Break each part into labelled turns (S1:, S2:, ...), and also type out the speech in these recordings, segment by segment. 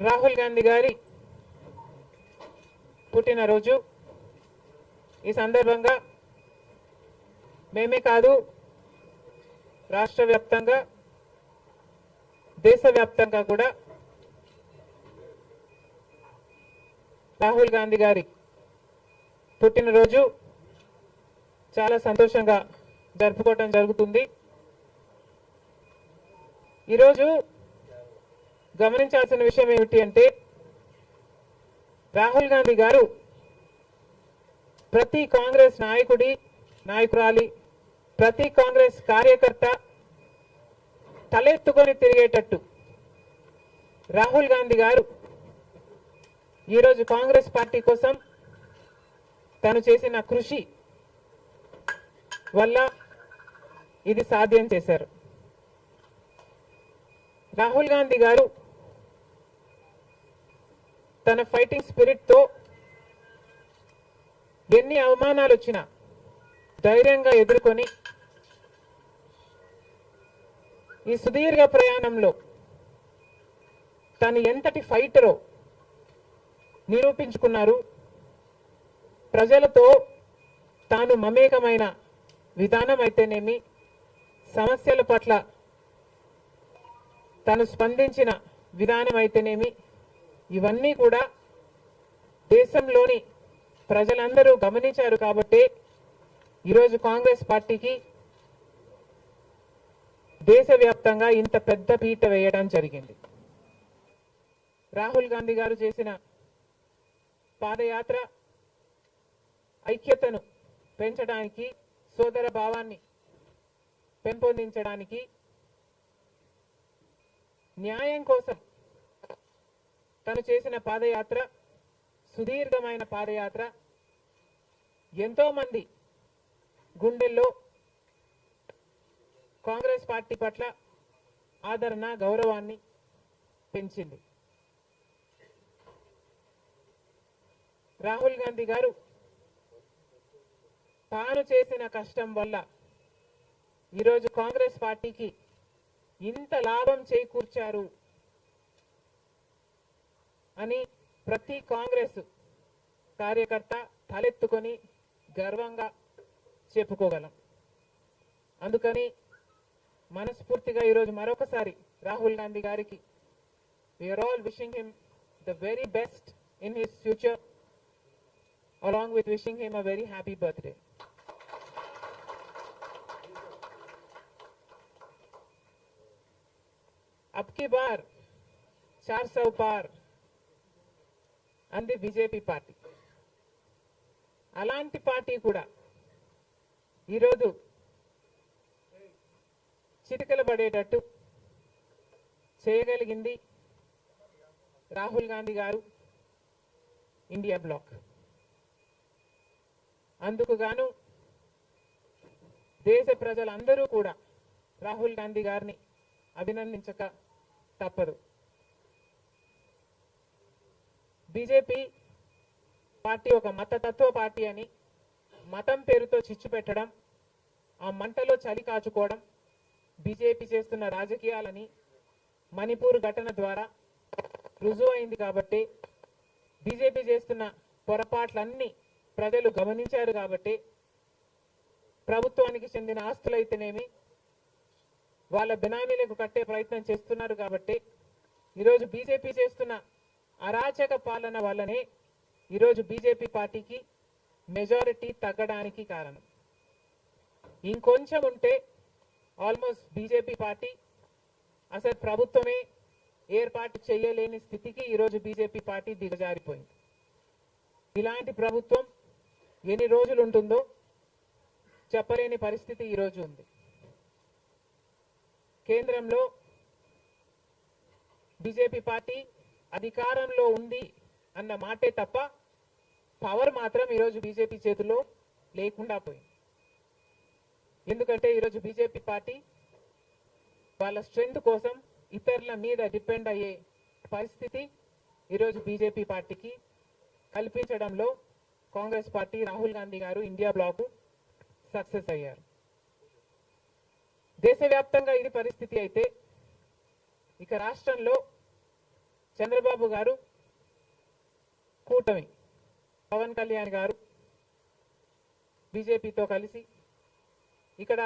S1: రాహుల్ గాంధీ గారి పుట్టినరోజు. ఈ సందర్భంగా మేమే కాదు, రాష్ట్ర వ్యాప్తంగా దేశవ్యాప్తంగా కూడా రాహుల్ గాంధీ గారి పుట్టినరోజు చాలా సంతోషంగా జరుపుకోవటం జరుగుతుంది. ఈరోజు గమనించాల్సిన విషయం ఏమిటి అంటే, రాహుల్ గాంధీ గారు ప్రతి కాంగ్రెస్ నాయకురాలి, ప్రతి కాంగ్రెస్ కార్యకర్త తలెత్తుకొని తిరిగేటట్టు రాహుల్ గాంధీ గారు ఈరోజు కాంగ్రెస్ పార్టీ కోసం తను చేసిన కృషి వల్ల ఇది సాధ్యం చేశారు. రాహుల్ గాంధీ గారు తన ఫైటింగ్ స్పిరిట్ తో ఎన్ని అవమానాలు వచ్చినా ధైర్యంగా ఎదుర్కొని ఈ సుదీర్ఘ ప్రయాణంలో తను ఎంతటి ఫైటరో నిరూపించుకున్నారు. ప్రజలతో తాను మమేకమైన విధానం అయితేనేమి, సమస్యల పట్ల తాను స్పందించిన విధానం అయితేనేమి, ఇవన్నీ కూడా దేశంలోని ప్రజలందరూ గమనించారు. కాబట్టి ఈరోజు కాంగ్రెస్ పార్టీకి దేశవ్యాప్తంగా ఇంత పెద్ద పీట వేయడం జరిగింది. రాహుల్ గాంధీ గారు చేసిన పాదయాత్ర ఐక్యతను పెంచడానికి, సోదర భావాన్ని పెంపొందించడానికి, న్యాయం కోసం తను చేసిన పాదయాత్ర, సుదీర్ఘమైన పాదయాత్ర ఎంతో మంది గుండెల్లో కాంగ్రెస్ పార్టీ పట్ల ఆదరణ, గౌరవాన్ని పెంచింది. రాహుల్ గాంధీ గారు తాను చేసిన కష్టం వల్ల ఈరోజు కాంగ్రెస్ పార్టీకి ఇంత లాభం చేకూర్చారు అని ప్రతి కాంగ్రెస్ కార్యకర్త తలెత్తుకొని గర్వంగా చెప్పుకోగలం. అందుకని మనస్ఫూర్తిగా ఈరోజు మరొకసారి రాహుల్ గాంధీ గారికి we are all wishing him the very best in his future, along with wishing him a very happy birthday. अब की बार 400 पार అంది బీజేపీ పార్టీ. అలాంటి పార్టీ కూడా ఈరోజు చిటికలు పడేటట్టు చేయగలిగింది రాహుల్ గాంధీ గారు, ఇండియా బ్లాక్. అందుకు గాను దేశ ప్రజలందరూ కూడా రాహుల్ గాంధీ గారిని అభినందించక తప్పదు. బీజేపీ పార్టీ ఒక మతతత్వ పార్టీ అని మతం పేరుతో చిచ్చు పెట్టడం, ఆ మంటలో చలి కాచుకోవడం బీజేపీ చేస్తున్న రాజకీయాలని మణిపూర్ ఘటన ద్వారా రుజువైంది. కాబట్టి బీజేపీ చేస్తున్న పొరపాట్లన్నీ ప్రజలు గమనించారు. కాబట్టి ప్రభుత్వానికి చెందిన ఆస్తులైతేనేమి వాళ్ళ బినామీలకు కట్టే ప్రయత్నం చేస్తున్నారు. కాబట్టి ఈరోజు బీజేపీ చేస్తున్న అరాచక పాలన వల్లనే ఈరోజు బీజేపీ పార్టీకి మెజారిటీ తగ్గడానికి కారణం. ఇంకొంచెం ఉంటే ఆల్మోస్ట్ బీజేపీ పార్టీ అసలు ప్రభుత్వమే ఏర్పాటు చేయలేని స్థితికి ఈరోజు బీజేపీ పార్టీ దిగజారిపోయింది. ఇలాంటి ప్రభుత్వం ఎన్ని రోజులు ఉంటుందో చెప్పలేని పరిస్థితి ఈరోజు ఉంది. కేంద్రంలో బీజేపీ పార్టీ అధికారంలో ఉంది అన్న మాటే తప్ప పవర్ మాత్రం ఈరోజు బీజేపీ చేతిలో లేకుండా పోయింది. ఎందుకంటే ఈరోజు బీజేపీ పార్టీ వాళ్ళ స్ట్రెంగ్త్ కోసం ఇతరుల మీద డిపెండ్ అయ్యే పరిస్థితి ఈరోజు బీజేపీ పార్టీకి కల్పించడంలో కాంగ్రెస్ పార్టీ, రాహుల్ గాంధీ గారు, ఇండియా బ్లాక్ సక్సెస్ అయ్యారు. దేశవ్యాప్తంగా ఇది పరిస్థితి అయితే ఇక రాష్ట్రంలో చంద్రబాబు గారు కూటమి పవన్ కళ్యాణ్ గారు బీజేపీతో కలిసి ఇక్కడ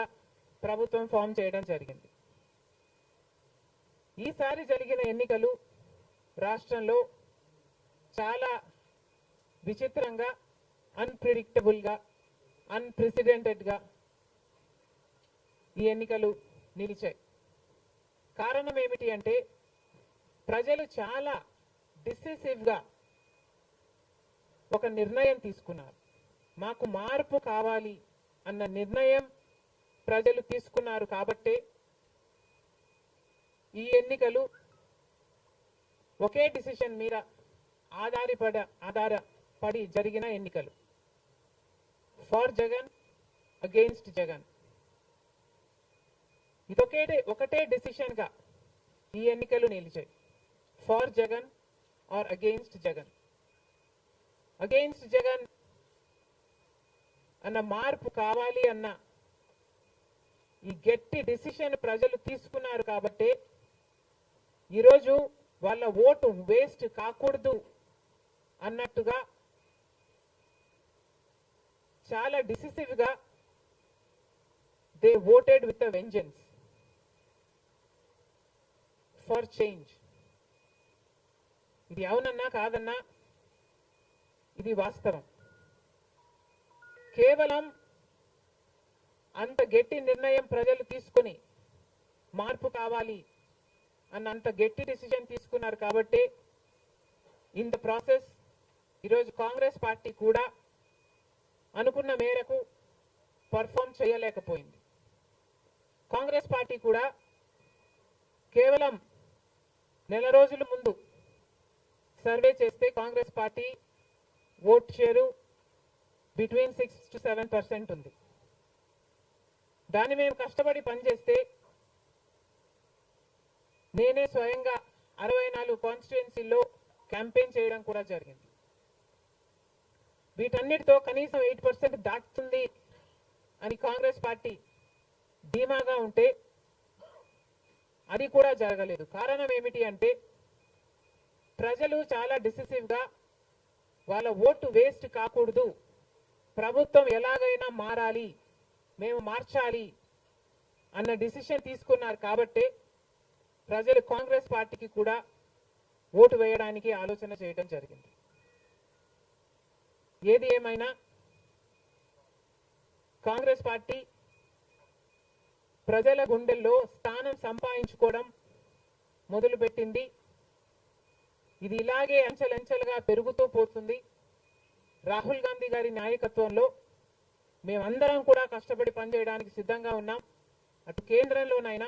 S1: ప్రభుత్వం ఫామ్ చేయడం జరిగింది. ఈసారి జరిగిన ఎన్నికలు రాష్ట్రంలో చాలా విచిత్రంగా, అన్ప్రిడిక్టబుల్ గా, అన్ప్రెసిడెంటెడ్ గా ఈ ఎన్నికలు నిలిచాయి. కారణం ఏమిటి అంటే ప్రజలు చాలా డిసిసివ్ గా ఒక నిర్ణయం తీసుకున్నారు. మాకు మార్పు కావాలి అన్న నిర్ణయం ప్రజలు తీసుకున్నారు కాబట్టే ఈ ఎన్నికలు ఒకే డిసిషన్ మీద ఆధారపడి జరిగిన ఎన్నికలు. For Jagan, against Jagan. ఒకటే డిసిషన్ గా ఈ ఎన్నికలు నిలిచాయి. For Jagan or against Jagan. Against Jagan అన్న మార్పు కావాలి అన్న ఈ గట్టి డిసిషన్ ప్రజలు తీసుకున్నారు కాబట్టి ఈరోజు వాళ్ళ ఓటు వేస్ట్ కాకూడదు అన్నట్టుగా చాలా డిసిసివ్ గా they voted with a vengeance for change. ఇది అవునన్నా కాదన్నా ఇది వాస్తవం. కేవలం అంత గట్టి నిర్ణయం ప్రజలు తీసుకుని మార్పు కావాలి అన్న అంత గట్టి డిసిజన్ తీసుకున్నారు కాబట్టి ఇన్ ద ప్రాసెస్ ఈరోజు కాంగ్రెస్ పార్టీ కూడా అనుకున్న మేరకు పర్ఫామ్ చేయలేకపోయింది. కాంగ్రెస్ పార్టీ కూడా కేవలం నెల రోజుల ముందు సర్వే చేస్తే Congress party vote share between 6 to 7% ఉంది. దాన్ని మేము కష్టపడి పనిచేస్తే నేనే స్వయంగా 64 కాన్స్టిట్యుయెన్సీల్లో క్యాంపెయిన్ చేయడం కూడా జరిగింది. వీటన్నిటితో కనీసం 8% దాటుతుంది అని కాంగ్రెస్ పార్టీ ధీమాగా ఉంటే అది కూడా జరగలేదు. కారణం ఏమిటి అంటే ప్రజలు చాలా డిసిసివ్ గా వాళ్ళ ఓటు వేస్ట్ కాకూడదు, ప్రభుత్వం ఎలాగైనా మారాలి, మేము మార్చాలి అన్న డిసిషన్ తీసుకున్నారు కాబట్టి ప్రజలు కాంగ్రెస్ పార్టీకి కూడా ఓటు వేయడానికి ఆలోచన చేయడం జరిగింది. ఏది ఏమైనా కాంగ్రెస్ పార్టీ ప్రజల గుండెల్లో స్థానం సంపాదించుకోవడం మొదలుపెట్టింది. ఇది ఇలాగే అంచెలంచెలుగా పెరుగుతూ పోతుంది. రాహుల్ గాంధీ గారి నాయకత్వంలో మేమందరం కూడా కష్టపడి పనిచేయడానికి సిద్ధంగా ఉన్నాం. అటు కేంద్రంలోనైనా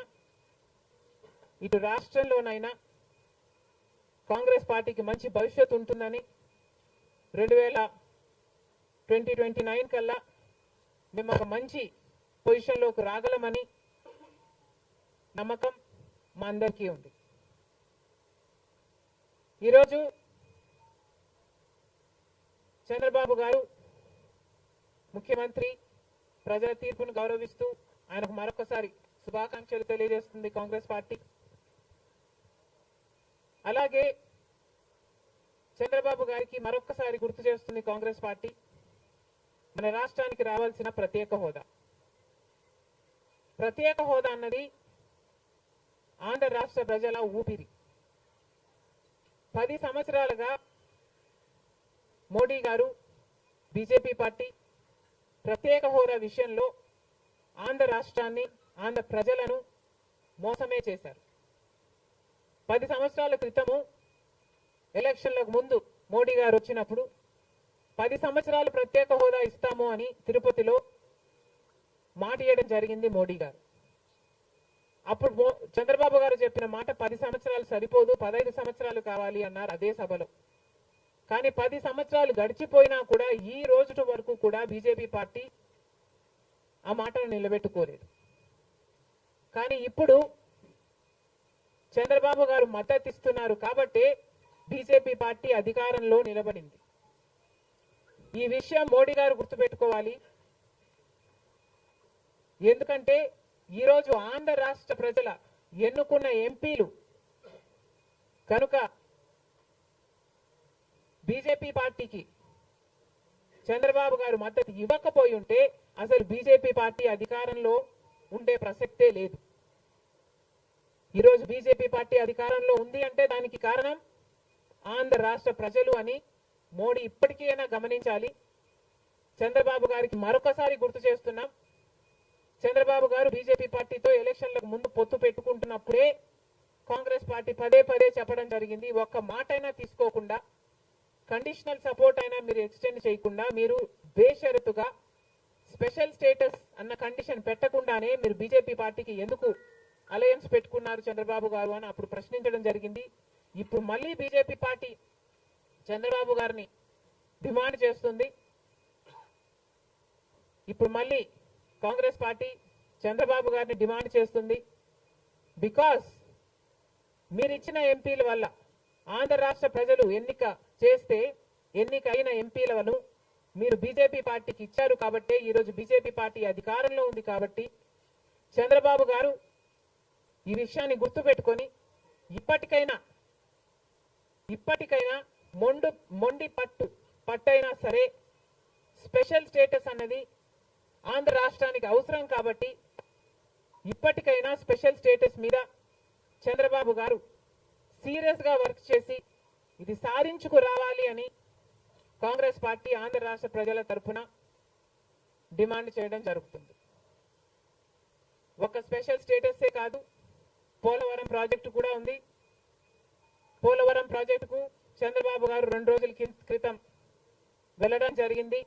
S1: ఇటు రాష్ట్రంలోనైనా కాంగ్రెస్ పార్టీకి మంచి భవిష్యత్తు ఉంటుందని 2029 కల్లా మేము ఒక మంచి పొజిషన్లోకి రాగలమని నమ్మకం మా అందరికీ ఉంది. ఈరోజు చంద్రబాబు గారు ముఖ్యమంత్రి ప్రజల తీర్పును గౌరవిస్తూ ఆయనకు మరొకసారి శుభాకాంక్షలు తెలియజేస్తుంది కాంగ్రెస్ పార్టీ. అలాగే చంద్రబాబు గారికి మరొకసారి గుర్తు చేస్తుంది కాంగ్రెస్ పార్టీ మన రాష్ట్రానికి రావాల్సిన ప్రత్యేక హోదా. ప్రత్యేక హోదా అన్నది ఆంధ్ర రాష్ట్ర ప్రజల ఊపిరి. 10 సంవత్సరాలుగా మోడీ గారు, బీజేపీ పార్టీ ప్రత్యేక హోదా విషయంలో ఆంధ్ర రాష్ట్రాన్ని, ఆంధ్ర ప్రజలను మోసమే చేశారు. 10 సంవత్సరాల క్రితము ఎలక్షన్లకు ముందు మోడీ గారు వచ్చినప్పుడు 10 సంవత్సరాలు ప్రత్యేక హోదా ఇస్తాము అని తిరుపతిలో మాట ఇవ్వడం జరిగింది మోడీ గారు. అప్పుడు చంద్రబాబు గారు చెప్పిన మాట 10 సంవత్సరాలు సరిపోదు, 15 సంవత్సరాలు కావాలి అన్నారు అదే సభలో. కానీ 10 సంవత్సరాలు గడిచిపోయినా కూడా ఈ రోజు వరకు కూడా బీజేపీ పార్టీ ఆ మాటను నిలబెట్టుకోలేదు. కానీ ఇప్పుడు చంద్రబాబు గారు మద్దతు ఇస్తున్నారు కాబట్టి బీజేపీ పార్టీ అధికారంలో నిలబడింది. ఈ విషయం మోడీ గారు గుర్తుపెట్టుకోవాలి. ఎందుకంటే ఈరోజు ఆంధ్ర రాష్ట్ర ప్రజల ఎన్నుకున్న ఎంపీలు కనుక బీజేపీ పార్టీకి చంద్రబాబు గారు మద్దతు ఇవ్వకపోయి ఉంటే అసలు బీజేపీ పార్టీ అధికారంలో ఉండే ప్రసక్తే లేదు. ఈరోజు బీజేపీ పార్టీ అధికారంలో ఉంది అంటే దానికి కారణం ఆంధ్ర రాష్ట్ర ప్రజలు అని మోడీ ఇప్పటికైనా గమనించాలి. చంద్రబాబు గారికి మరొకసారి గుర్తు చేస్తున్నాం, చంద్రబాబు గారు బీజేపీ పార్టీతో ఎలక్షన్లకు ముందు పొత్తు పెట్టుకుంటున్నప్పుడే కాంగ్రెస్ పార్టీ పదే పదే చెప్పడం జరిగింది, ఒక్క మాట అయినా తీసుకోకుండా, కండిషనల్ సపోర్ట్ అయినా మీరు ఎక్స్టెండ్ చేయకుండా, మీరు బేషరతుగా స్పెషల్ స్టేటస్ అన్న కండిషన్ పెట్టకుండానే మీరు బీజేపీ పార్టీకి ఎందుకు అలయన్స్ పెట్టుకున్నారు చంద్రబాబు గారు అని అప్పుడు ప్రశ్నించడం జరిగింది. ఇప్పుడు మళ్ళీ బీజేపీ పార్టీ చంద్రబాబు గారిని డిమాండ్ చేస్తుంది. ఇప్పుడు మళ్ళీ కాంగ్రెస్ పార్టీ చంద్రబాబు గారిని డిమాండ్ చేస్తుంది. బికాస్ మీరు ఇచ్చిన ఎంపీల వల్ల ఆంధ్ర రాష్ట్ర ప్రజలు ఎన్నికైన ఎంపీలను మీరు బీజేపీ పార్టీకి ఇచ్చారు కాబట్టి, ఈరోజు బీజేపీ పార్టీ అధికారంలో ఉంది కాబట్టి చంద్రబాబు గారు ఈ విషయాన్ని గుర్తుపెట్టుకొని ఇప్పటికైనా మొండి పట్టైనా సరే స్పెషల్ స్టేటస్ అన్నది ఆంధ్ర రాష్ట్రానికి అవసరం కాబట్టి ఇప్పటికైనా స్పెషల్ స్టేటస్ మీద చంద్రబాబు గారు సీరియస్ గా వర్క్ చేసి ఇది సాధించుకు రావాలి అని కాంగ్రెస్ పార్టీ ఆంధ్ర రాష్ట్ర ప్రజల తరఫున డిమాండ్ చేయడం జరుగుతుంది. ఒక స్పెషల్ స్టేటసే కాదు, పోలవరం ప్రాజెక్టు కూడా ఉంది. పోలవరం ప్రాజెక్టుకు చంద్రబాబు గారు 2 రోజుల క్రితం వెళ్ళడం జరిగింది.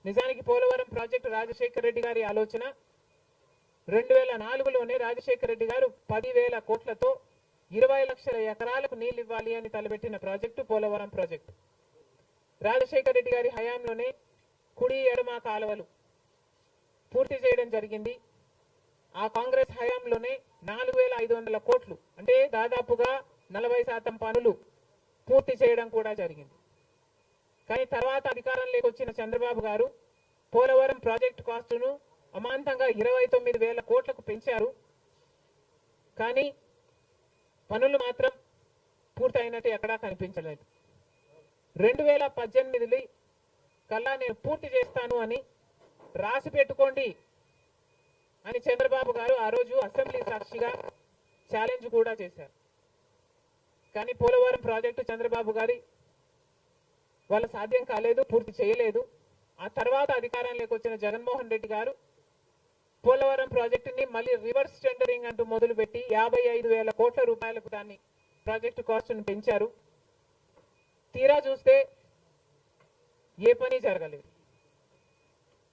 S1: నిజానికి పోలవరం ప్రాజెక్టు రాజశేఖర రెడ్డి గారి ఆలోచన. 2004లోనే రాజశేఖర రెడ్డి గారు 10,000 కోట్లతో 20 లక్షల ఎకరాలకు నీళ్లు ఇవ్వాలి అని తలపెట్టిన ప్రాజెక్టు పోలవరం ప్రాజెక్టు. రాజశేఖర రెడ్డి గారి హయాంలోనే కుడి ఎడమ కాలువలు పూర్తి చేయడం జరిగింది. ఆ కాంగ్రెస్ హయాంలోనే 4,500 కోట్లు అంటే దాదాపుగా 40% పనులు పూర్తి చేయడం కూడా జరిగింది. కానీ తర్వాత అధికారంలోకి వచ్చిన చంద్రబాబు గారు పోలవరం ప్రాజెక్టు కాస్టును అమాంతంగా 29,000 కోట్లకు పెంచారు. కానీ పనులు మాత్రం పూర్తయినట్టు ఎక్కడా కనిపించలేదు. 2018 కల్లా నేను పూర్తి చేస్తాను అని రాసి పెట్టుకోండి అని చంద్రబాబు గారు ఆ రోజు అసెంబ్లీ సాక్షిగా ఛాలెంజ్ కూడా చేశారు. కానీ పోలవరం ప్రాజెక్టు చంద్రబాబు గారి వాళ్ళ సాధ్యం కాలేదు, పూర్తి చేయలేదు. ఆ తర్వాత అధికారంలోకి వచ్చిన జగన్మోహన్ రెడ్డి గారు పోలవరం ప్రాజెక్టుని మళ్ళీ రివర్స్ టెండరింగ్ అంటూ మొదలుపెట్టి 55,000 కోట్ల రూపాయలకు దాన్ని ప్రాజెక్టు కాస్ట్ను పెంచారు. తీరా చూస్తే ఏ పని జరగలేదు.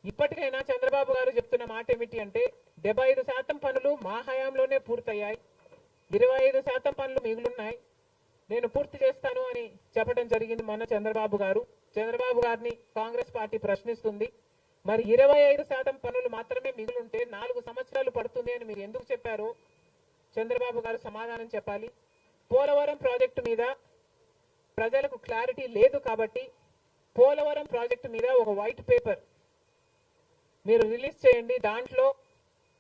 S1: ఇప్పటికైనా చంద్రబాబు గారు చెప్తున్న మాట ఏమిటి అంటే 75% పనులు మా హయాంలోనే పూర్తయ్యాయి, 25% పనులు మిగులున్నాయి, నేను పూర్తి చేస్తాను అని చెప్పడం జరిగింది మొన్న చంద్రబాబు గారు. చంద్రబాబు గారిని కాంగ్రెస్ పార్టీ ప్రశ్నిస్తుంది, మరి 25% పనులు మాత్రమే మిగులుంటే 4 సంవత్సరాలు పడుతుంది అని మీరు ఎందుకు చెప్పారో చంద్రబాబు గారు సమాధానం చెప్పాలి. పోలవరం ప్రాజెక్టు మీద ప్రజలకు క్లారిటీ లేదు కాబట్టి పోలవరం ప్రాజెక్టు మీద ఒక వైట్ పేపర్ మీరు రిలీజ్ చేయండి. దాంట్లో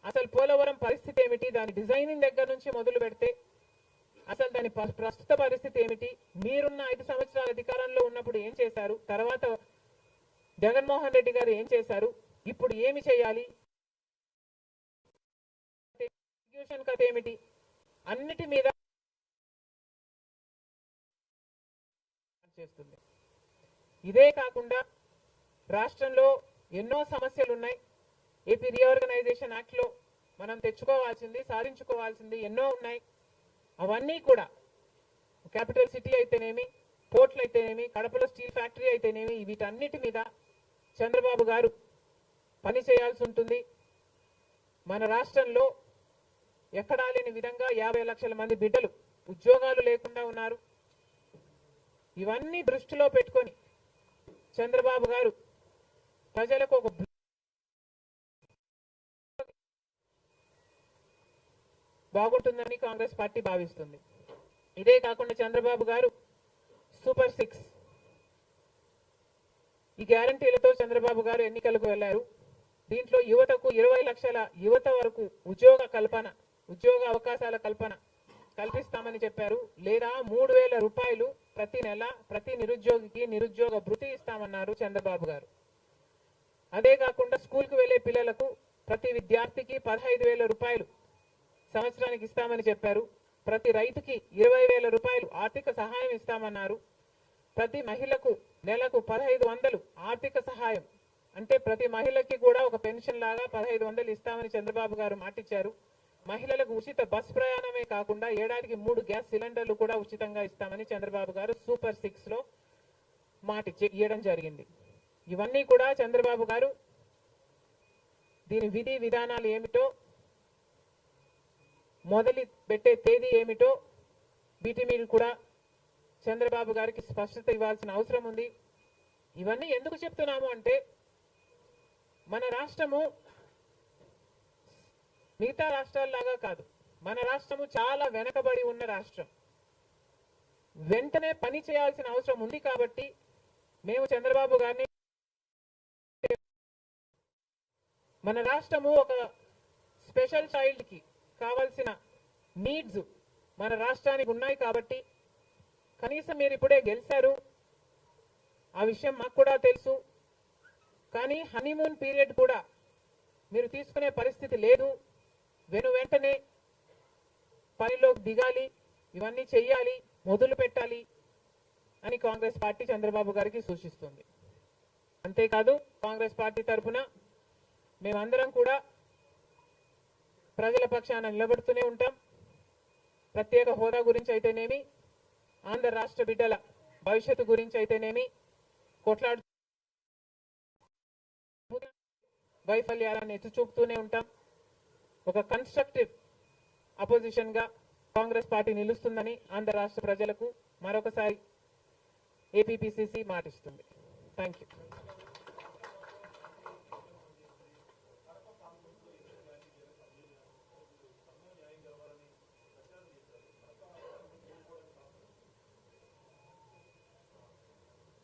S1: అసలు పోలవరం పరిస్థితి ఏమిటి, దాని డిజైనింగ్ దగ్గర నుంచి మొదలు పెడితే అసలు దాని ప్రస్తుత పరిస్థితి ఏమిటి, మీరున్న 5 సంవత్సరాల అధికారంలో ఉన్నప్పుడు ఏం చేశారు, తర్వాత జగన్మోహన్ రెడ్డి గారు ఏం చేశారు, ఇప్పుడు ఏమి చేయాలి, ఎగ్జిక్యూషన్ కథ ఏమిటి, అన్నిటి మీద చేస్తుంది. ఇదే కాకుండా రాష్ట్రంలో ఎన్నో సమస్యలు ఉన్నాయి. ఏపీ రీఆర్గనైజేషన్ యాక్ట్ లో మనం తెచ్చుకోవాల్సింది, సాధించుకోవాల్సింది ఎన్నో ఉన్నాయి. అవన్నీ కూడా క్యాపిటల్ సిటీ అయితేనేమి, పోర్ట్లు అయితేనేమి, కడపలో స్టీల్ ఫ్యాక్టరీ అయితేనేమి, వీటన్నిటి మీద చంద్రబాబు గారు పని చేయాల్సి ఉంటుంది. మన రాష్ట్రంలో ఎక్కడా లేని విధంగా 50 లక్షల మంది బిడ్డలు ఉద్యోగాలు లేకుండా ఉన్నారు. ఇవన్నీ దృష్టిలో పెట్టుకొని చంద్రబాబు గారు ప్రజలకు ఒక బాగుంటుందని కాంగ్రెస్ పార్టీ భావిస్తుంది. ఇదే కాకుండా చంద్రబాబు గారు సూపర్ 6 ఈ గ్యారంటీలతో చంద్రబాబు గారు ఎన్నికలకు వెళ్లారు. దీంట్లో యువతకు 20 లక్షల యువత వరకు ఉద్యోగ అవకాశాల కల్పన కల్పిస్తామని చెప్పారు. లేదా 3,000 రూపాయలు ప్రతి నెల ప్రతి నిరుద్యోగికి నిరుద్యోగ భృతి ఇస్తామన్నారు చంద్రబాబు గారు. అదే కాకుండా స్కూల్కి వెళ్లే పిల్లలకు ప్రతి విద్యార్థికి 15,000 రూపాయలు సంవత్సరానికి ఇస్తామని చెప్పారు. ప్రతి రైతుకి 20,000 రూపాయలు ఆర్థిక సహాయం ఇస్తామన్నారు. ప్రతి మహిళకు నెలకు 1,500 ఆర్థిక సహాయం, అంటే ప్రతి మహిళకి కూడా ఒక పెన్షన్ లాగా 1,500 ఇస్తామని చంద్రబాబు గారు మాటిచ్చారు. మహిళలకు ఉచిత బస్ ప్రయాణమే కాకుండా ఏడాదికి 3 గ్యాస్ సిలిండర్లు కూడా ఉచితంగా ఇస్తామని చంద్రబాబు గారు సూపర్ 6 లో ఇవ్వడం జరిగింది. ఇవన్నీ కూడా చంద్రబాబు గారు దీని విధి విధానాలు ఏమిటో, మొదలు పెట్టే తేదీ ఏమిటో వీటి మీద కూడా చంద్రబాబు గారికి స్పష్టత ఇవ్వాల్సిన అవసరం ఉంది. ఇవన్నీ ఎందుకు చెప్తున్నాము అంటే, మన రాష్ట్రము మిగతా రాష్ట్రాల్లాగా కాదు. మన రాష్ట్రము చాలా వెనకబడి ఉన్న రాష్ట్రం. వెంటనే పని చేయాల్సిన అవసరం ఉంది కాబట్టి మేము చంద్రబాబు గారిని, మన రాష్ట్రము ఒక స్పెషల్ చైల్డ్ కి కావాల్సిన నీడ్స్ మన రాష్ట్రానికి ఉన్నాయి కాబట్టి, కనీసం మీరు ఇప్పుడే గెలిచారు, ఆ విషయం మాకు కూడా తెలుసు. కానీ హనీమూన్ పీరియడ్ కూడా మీరు తీసుకునే పరిస్థితి లేదు. వెంటనే పనిలోకి దిగాలి, ఇవన్నీ చెయ్యాలి, మొదలు పెట్టాలి అని కాంగ్రెస్ పార్టీ చంద్రబాబు గారికి సూచిస్తుంది. అంతేకాదు కాంగ్రెస్ పార్టీ తరఫున మేమందరం కూడా ప్రజల పక్షాన నిలబడుతూనే ఉంటాం. ప్రత్యేక హోదా గురించి అయితేనేమి, ఆంధ్ర రాష్ట్ర బిడ్డల భవిష్యత్తు గురించి అయితేనేమి కొట్లాడు వైఫల్యాలను ఎత్తి చూపుతూనే ఉంటాం. ఒక కన్స్ట్రక్టివ్ అపోజిషన్ గా కాంగ్రెస్ పార్టీ నిలుస్తుందని ఆంధ్ర రాష్ట్ర ప్రజలకు మరొకసారి ఏపీపీసీసీ మాటిస్తుంది. Thank you.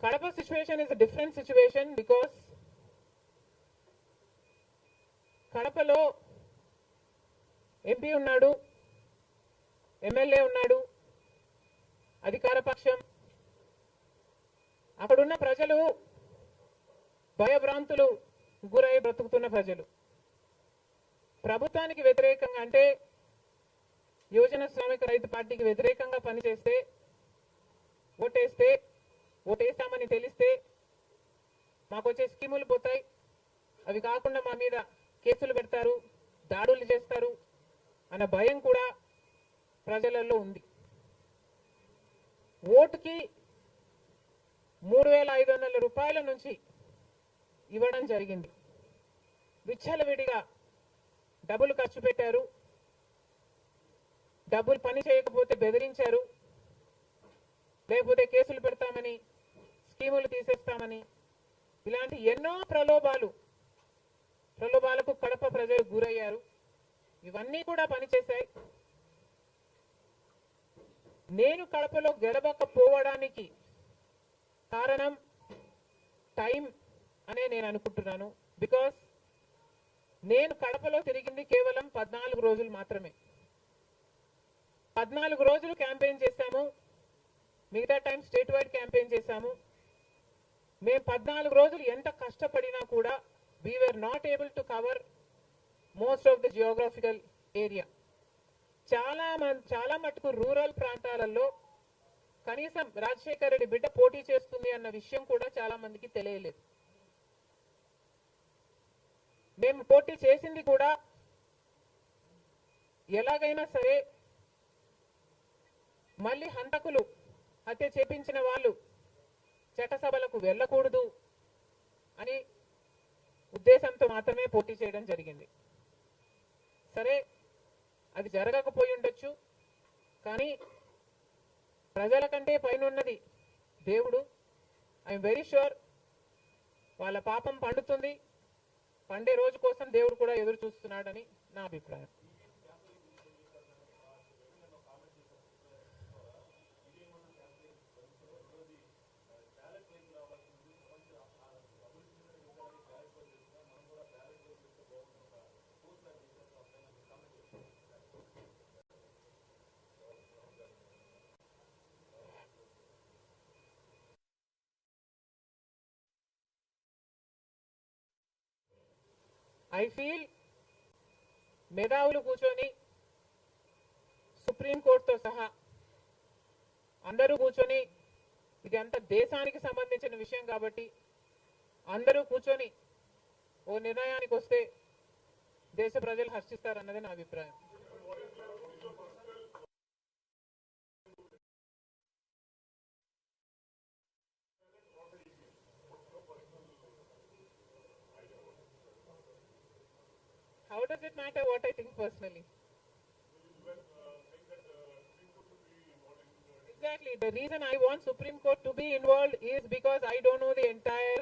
S1: Kadapa situation is a different situation because కడపలో ఎంపీ ఉన్నాడు, ఎమ్మెల్యే ఉన్నాడు, అధికార పక్షం. అక్కడున్న ప్రజలు భయభ్రాంతులు గురై బ్రతుకుతున్న ప్రజలు. ప్రభుత్వానికి వ్యతిరేకంగా, అంటే యువజన శ్రామిక రైతు పార్టీకి వ్యతిరేకంగా పనిచేస్తే, ఓటేస్తామని తెలిస్తే మాకు వచ్చే స్కీములు పోతాయి, అవి కాకుండా మా మీద కేసులు పెడతారు, దాడులు చేస్తారు అన్న భయం కూడా ప్రజలలో ఉంది. ఓటుకి 3,500 రూపాయల నుంచి ఇవ్వడం జరిగింది. విచ్చలవిడిగా డబ్బులు ఖర్చు పెట్టారు, డబ్బులు పని చేయకపోతే బెదిరించారు, లేకపోతే కేసులు పెడతామని, స్కీములు తీసేస్తామని, ఇలాంటి ఎన్నో ప్రలోభాలకు కడప ప్రజలు గురయ్యారు. ఇవన్నీ కూడా పనిచేశాయి. నేను కడపలో గెలవకపోవడానికి కారణం టైం అనే నేను అనుకుంటున్నాను. బికాస్ నేను కడపలో తిరిగింది కేవలం 14 రోజులు మాత్రమే. 14 రోజులు క్యాంపెయిన్ చేశాము, మిగతా టైం స్టేట్ వైడ్ క్యాంపెయిన్ చేశాము. మేము 14 రోజులు ఎంత కష్టపడినా కూడా we were not able to cover most of the geographical area. చాలా మటుకు రూరల్ ప్రాంతాలలో కనీసం రాజశేఖర్ రెడ్డి బిడ్డ పోటీ చేస్తుంది అన్న విషయం కూడా చాలా మందికి తెలియలేదు. మేము పోటీ చేసింది కూడా ఎలాగైనా సరే మళ్ళీ హంతకులు, హత్య చేపించిన వాళ్ళు చట్టసభలకు వెళ్ళకూడదు అని ఉద్దేశంతో మాత్రమే పోటీ చేయడం జరిగింది. సరే, అది జరగకపోయి ఉండొచ్చు, కానీ ప్రజల కంటే పైన ఉన్నది దేవుడు. ఐఎమ్ వెరీ ష్యూర్ వాళ్ళ పాపం పండుతుంది, పండే రోజు కోసం దేవుడు కూడా ఎదురు చూస్తున్నాడని నా అభిప్రాయం. ఐ ఫీల్ మేధావులు కూర్చొని సుప్రీంకోర్టుతో సహా అందరూ కూర్చొని, ఇది అంత దేశానికి సంబంధించిన విషయం కాబట్టి అందరూ కూర్చొని ఓ నిర్ణయానికి వస్తే దేశ ప్రజలు హర్షిస్తారన్నది నా అభిప్రాయం. How does it matter what I think personally? Exactly. The reason I want Supreme Court to be involved is because I don't know the entire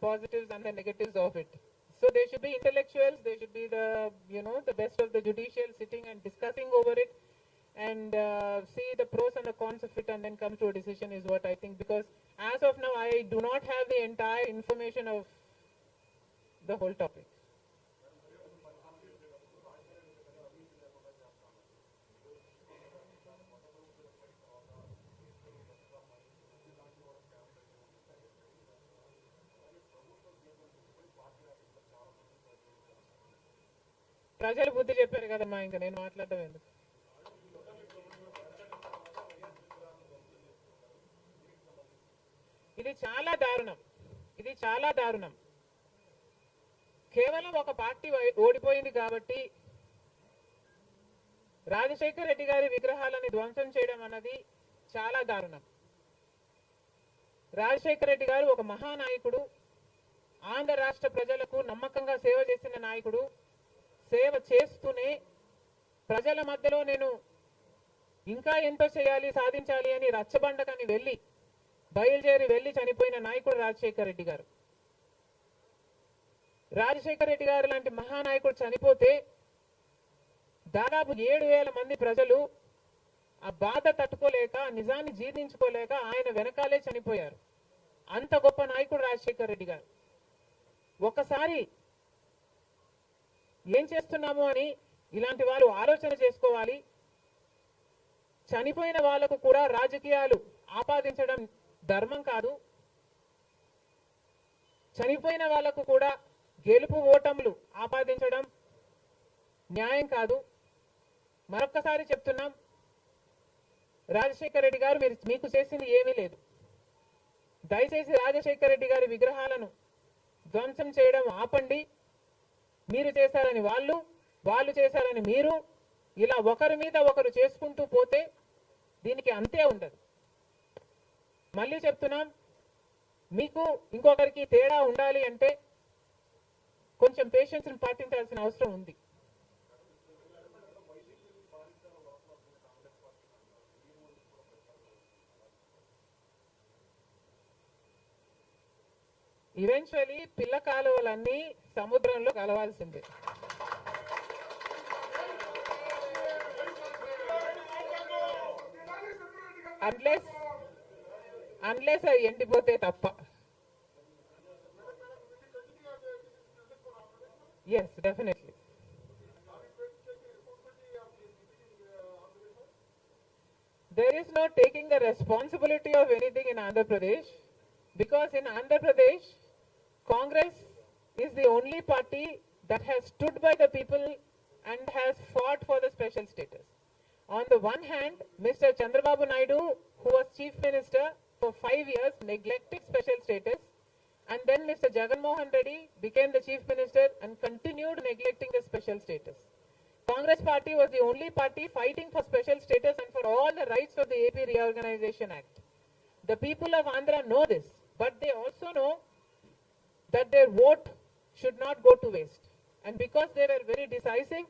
S1: positives and the negatives of it. So there should be intellectuals, there should be the best of the judicial sitting and discussing over it and see the pros and the cons of it and then come to a decision is what I think. Because as of now, I do not have the entire information of the whole topic. ప్రజలు బుద్ధి చెప్పారు కదమ్మా, ఇంకా నేను మాట్లాడటం ఎందుకు. ఇది చాలా దారుణం, ఇది చాలా దారుణం. కేవలం ఒక పార్టీ ఓడిపోయింది కాబట్టి రాజశేఖర రెడ్డి గారి విగ్రహాలను ధ్వంసం చేయడం అన్నది చాలా దారుణం. రాజశేఖర రెడ్డి గారు ఒక మహానాయకుడు, ఆంధ్ర రాష్ట్ర ప్రజలకు నమ్మకంగా సేవ చేసిన నాయకుడు. సేవ చేస్తూనే ప్రజల మధ్యలో నేను ఇంకా ఎంతో చేయాలి, సాధించాలి అని రచ్చబండకని బయలుదేరి వెళ్ళి చనిపోయిన నాయకుడు రాజశేఖర రెడ్డి గారు. రాజశేఖర రెడ్డి గారు లాంటి మహానాయకుడు చనిపోతే దాదాపు 7,000 మంది ప్రజలు ఆ బాధ తట్టుకోలేక, నిజాన్ని జీర్ణించుకోలేక ఆయన వెనకాలే చనిపోయారు. అంత గొప్ప నాయకుడు రాజశేఖర రెడ్డి గారు. ఒకసారి ఏం చేస్తున్నాము అని ఇలాంటి వాళ్ళు ఆలోచన చేసుకోవాలి. చనిపోయిన వాళ్లకు కూడా రాజకీయాలు ఆపాదించడం ధర్మం కాదు. చనిపోయిన వాళ్లకు కూడా గెలుపు ఓటములు ఆపాదించడం న్యాయం కాదు. మరొక్కసారి చెప్తున్నాం, రాజశేఖర రెడ్డి గారు మీకు చేసింది ఏమీ లేదు. దయచేసి రాజశేఖర రెడ్డి గారి విగ్రహాలను ధ్వంసం చేయడం ఆపండి. మీరు చేశారని వాళ్ళు చేశారని మీరు, ఇలా ఒకరి మీద ఒకరు చేసుకుంటూ పోతే దీనికి అంతే ఉండదు. మళ్ళీ చెప్తున్నాం, మీకు ఇంకొకరికి తేడా ఉండాలి అంటే కొంచెం పేషెన్స్ పాటించాల్సిన అవసరం ఉంది. ఈవెన్చువలీ పిల్ల కాలువలన్నీ సముద్రంలో కలవాల్సిందే. అన్లెస్ అవి ఎండిపోతే తప్ప. Yes, definitely. There is no taking the responsibility of anything in Andhra Pradesh, because in Andhra Pradesh, Congress is the only party that has stood by the people and has fought for the special status. On the one hand, Mr. Chandrababu Naidu, who was Chief Minister for 5 years, neglected special status, and then Mr. Jagan Mohan Reddy became the Chief Minister and continued neglecting the special status. Congress party was the only party fighting for special status and for all the rights of the AP Reorganization Act. The people of Andhra know this, but they also know that their vote should not go to waste. And because they were very decisive,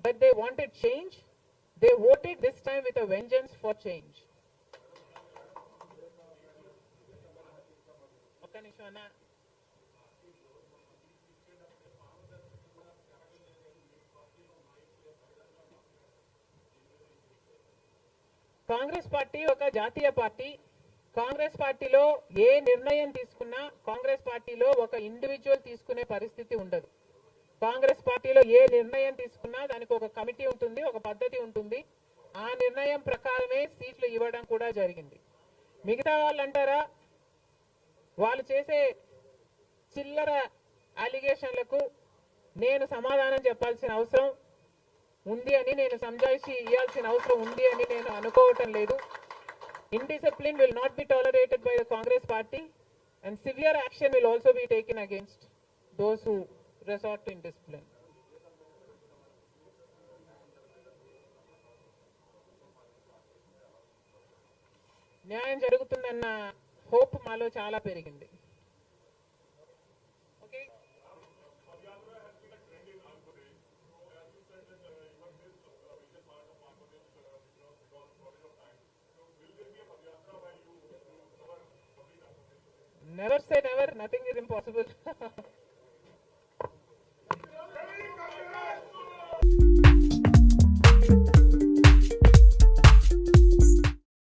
S1: that they wanted change, they voted this time with a vengeance for change. Congress party ఒక జాతీయ party. Congress పార్టీలో ఏ నిర్ణయం తీసుకున్నా కాంగ్రెస్ పార్టీలో ఒక individual తీసుకునే పరిస్థితి ఉండదు. కాంగ్రెస్ పార్టీలో ఏ నిర్ణయం తీసుకున్నా దానికి ఒక కమిటీ ఉంటుంది, ఒక పద్ధతి ఉంటుంది. ఆ నిర్ణయం ప్రకారమే సీట్లు ఇవ్వడం కూడా జరిగింది. మిగతా వాళ్ళు అంటారా, వాళ్ళు చేసే చిల్లర అలిగేషన్లకు నేను సమాధానం చెప్పాల్సిన అవసరం ఉంది అని, నేను సంజాయిషి ఇవ్వాల్సిన అవసరం ఉంది అని నేను అనుకోవటం లేదు. Indiscipline will not be tolerated by the Congress party, and severe action will also be taken against those who resort to indiscipline. న్యాయం జరుగుతుందన్న హోప్ మాలో చాలా పెరిగింది. Never say never, nothing is impossible.